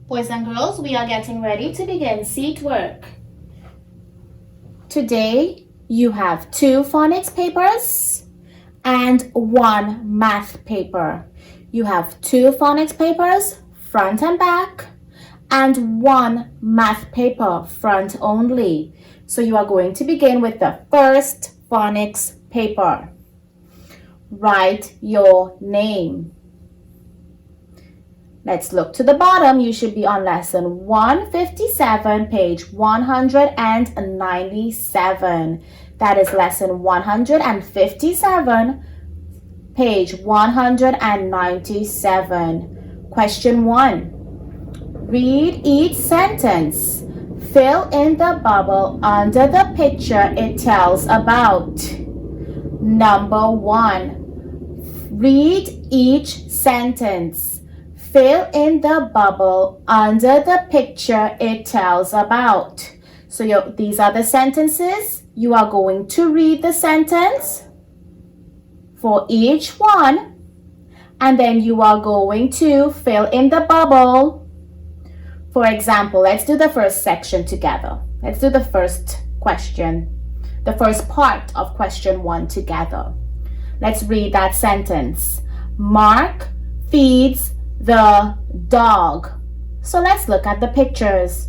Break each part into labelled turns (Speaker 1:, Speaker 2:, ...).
Speaker 1: Boys and girls, we are getting ready to begin seat work. Today, you have 2 phonics papers and 1 math paper. You have 2 phonics papers, front and back, and 1 math paper, front only. So you are going to begin with the first phonics paper. Write your name. Let's look to the bottom. You should be on lesson 157, page 197. That is lesson 157, page 197. Question 1. Read each sentence. Fill in the bubble under the picture it tells about. Number 1. Read each sentence. Fill in the bubble under the picture it tells about. So these are the sentences. You are going to read the sentence for each one, and then you are going to fill in the bubble. For example, let's do the first section together. Let's do the first question, the first part of question 1 together. Let's read that sentence. Mark feeds the dog. So let's look at the pictures.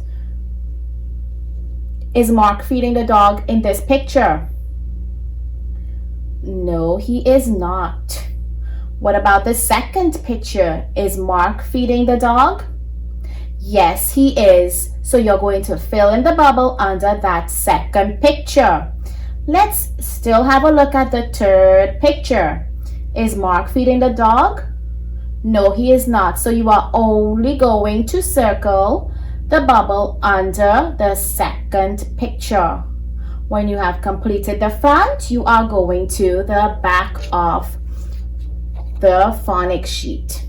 Speaker 1: Is Mark feeding the dog in this picture? No, he is not. What about the second picture? Is Mark feeding the dog? Yes, he is. So you're going to fill in the bubble under that second picture. Let's still have a look at the third picture. Is Mark feeding the dog? No, he is not. So you are only going to circle the bubble under the second picture. When you have completed the front, you are going to the back of the phonics sheet.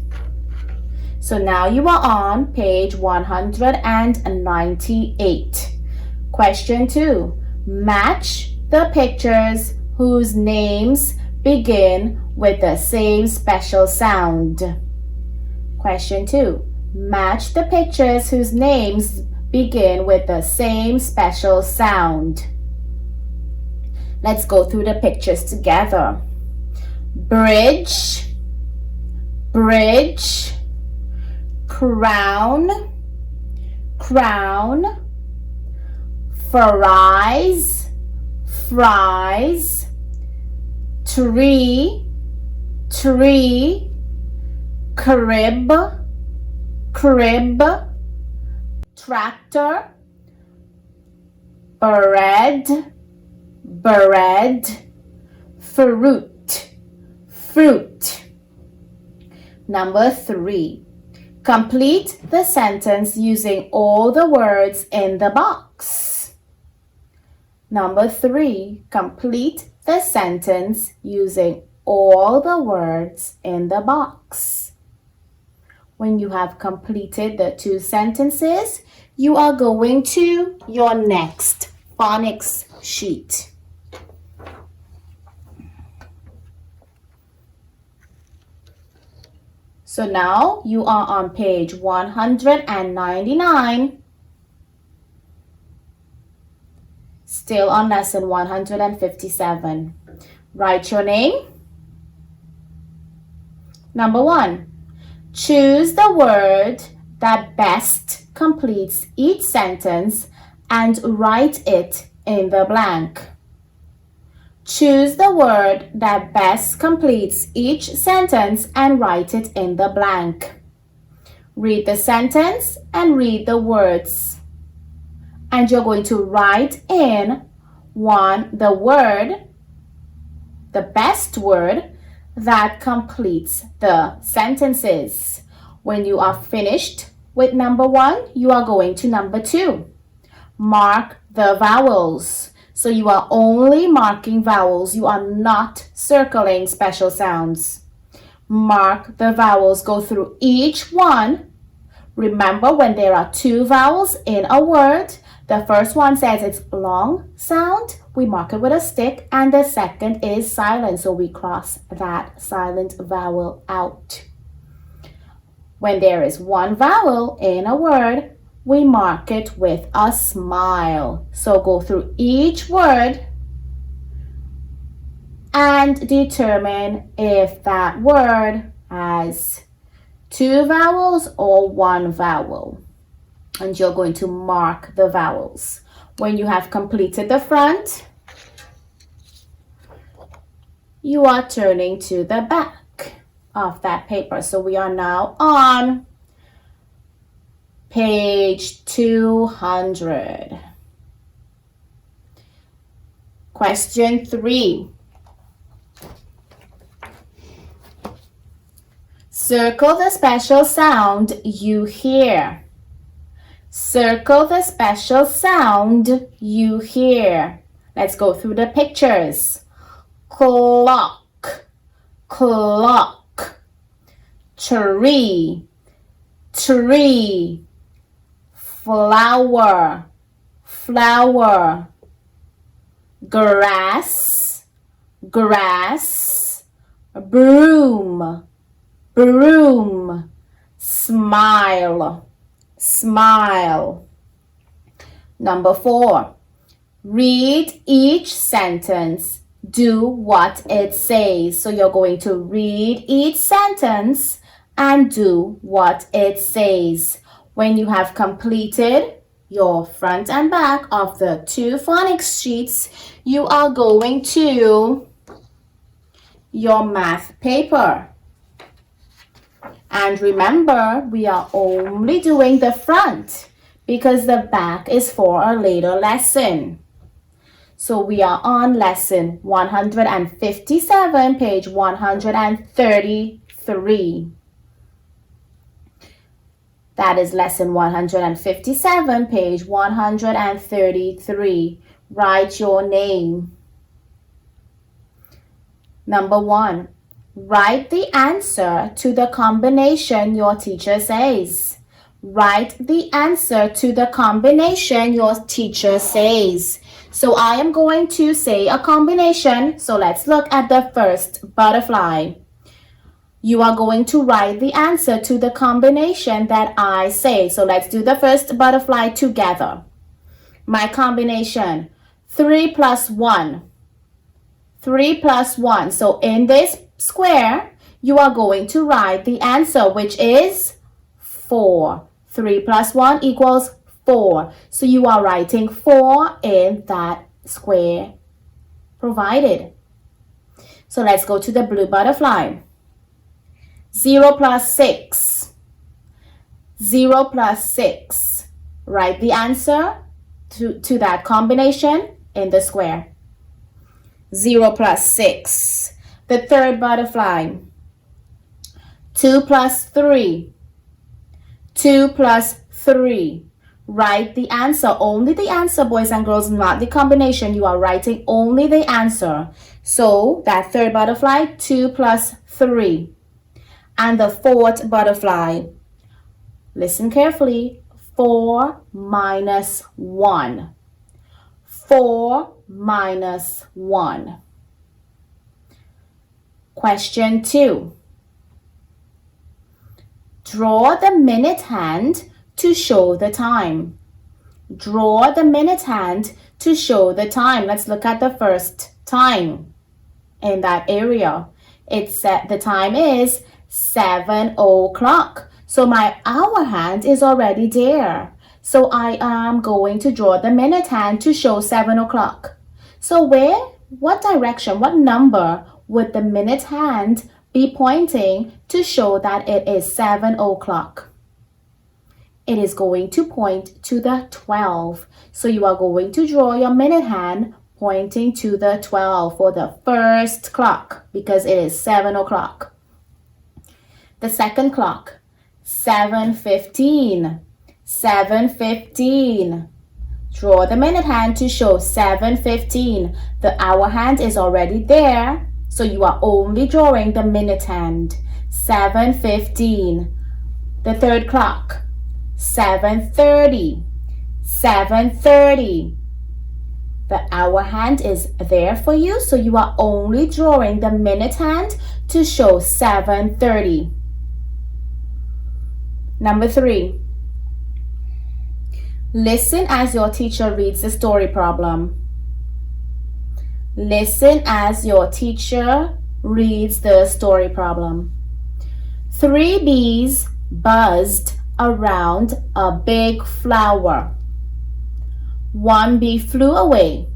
Speaker 1: So now you are on page 198. Question 2. Match the pictures whose names begin with the same special sound. Question 2. Match the pictures whose names begin with the same special sound. Let's go through the pictures together. Bridge, bridge, crown, crown, fries, fries, tree, tree, crib, crib, tractor, bread, bread, fruit, fruit. Number 3. Complete the sentence using all the words in the box. Number 3. Complete the sentence using all the words in the box. When you have completed the 2 sentences, you are going to your next phonics sheet. So now you are on page 199, still on lesson 157. Write your name. Number 1. Choose the word that best completes each sentence and write it in the blank. Choose the word that best completes each sentence and write it in the blank. Read the sentence and read the words. And you're going to write in the word, the best word that completes the sentences. When you are finished with number 1, you are going to number 2. Mark the vowels. So you are only marking vowels. You are not circling special sounds. Mark the vowels. Go through each one. Remember, when there are 2 vowels in a word, the first one says it's long sound. We mark it with a stick, and the second is silent. silent, so we cross that silent vowel out. When there is one vowel in a word, we mark it with a smile. So go through each word and determine if that word has two vowels or one vowel. And you're going to mark the vowels. When you have completed the front, you are turning to the back of that paper. So we are now on page 200. Question 3. Circle the special sound you hear. Circle the special sound you hear. Let's go through the pictures. Clock, clock. Tree, tree. Flower, flower. Grass, grass. Broom, broom. Smile, smile. Number 4. Read each sentence. Do what it says. So you're going to read each sentence and do what it says. When you have completed your front and back of the 2 phonics sheets, you are going to your math paper. And remember, we are only doing the front because the back is for a later lesson. So we are on lesson 157, page 133. That is lesson 157, page 133. Write your name. Number 1. Write the answer to the combination your teacher says. Write the answer to the combination your teacher says. So I am going to say a combination. So let's look at the first butterfly. You are going to write the answer to the combination that I say. So let's do the first butterfly together. My combination, 3 plus 1. 3 plus 1. So in this square, you are going to write the answer, which is 4. 3 plus 1 equals 4. So you are writing 4 in that square provided. So let's go to the blue butterfly. 0 plus 6. 0 plus 6. Write the answer to that combination in the square. 0 plus 6. The third butterfly. 2 plus 3. 2 plus 3. Write the answer. Only the answer, boys and girls, not the combination. You are writing only the answer. So that third butterfly, 2 plus 3. And the fourth butterfly, listen carefully, 4 minus 1. 4 minus 1. Question 2. Draw the minute hand to show the time. Draw the minute hand to show the time. Let's look at the first time in that area. The time is 7 o'clock. So my hour hand is already there. So I am going to draw the minute hand to show 7 o'clock. So what direction, what number would the minute hand be pointing to show that it is 7 o'clock? It is going to point to the 12. So you are going to draw your minute hand pointing to the 12 for the first clock because it is 7 o'clock. The second clock, 7:15. 7:15. Draw the minute hand to show 7:15. The hour hand is already there, so you are only drawing the minute hand. 7:15. The third clock, 7:30. 7:30. The hour hand is there for you, so you are only drawing the minute hand to show 7:30. Number 3. Listen as your teacher reads the story problem. Listen as your teacher reads the story problem. 3 bees buzzed around a big flower. 1 bee flew away.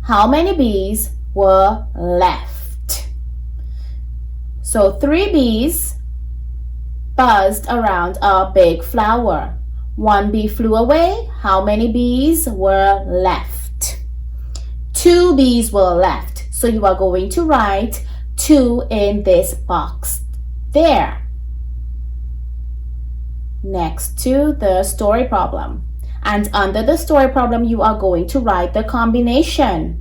Speaker 1: How many bees were left? So 3 bees buzzed around a big flower. 1 bee flew away. How many bees were left? 2 bees were left. So you are going to write 2 in this box there, next to the story problem. And under the story problem, you are going to write the combination.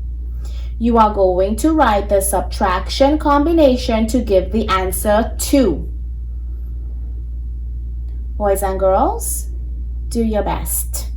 Speaker 1: You are going to write the subtraction combination to give the answer 2. Boys and girls, do your best.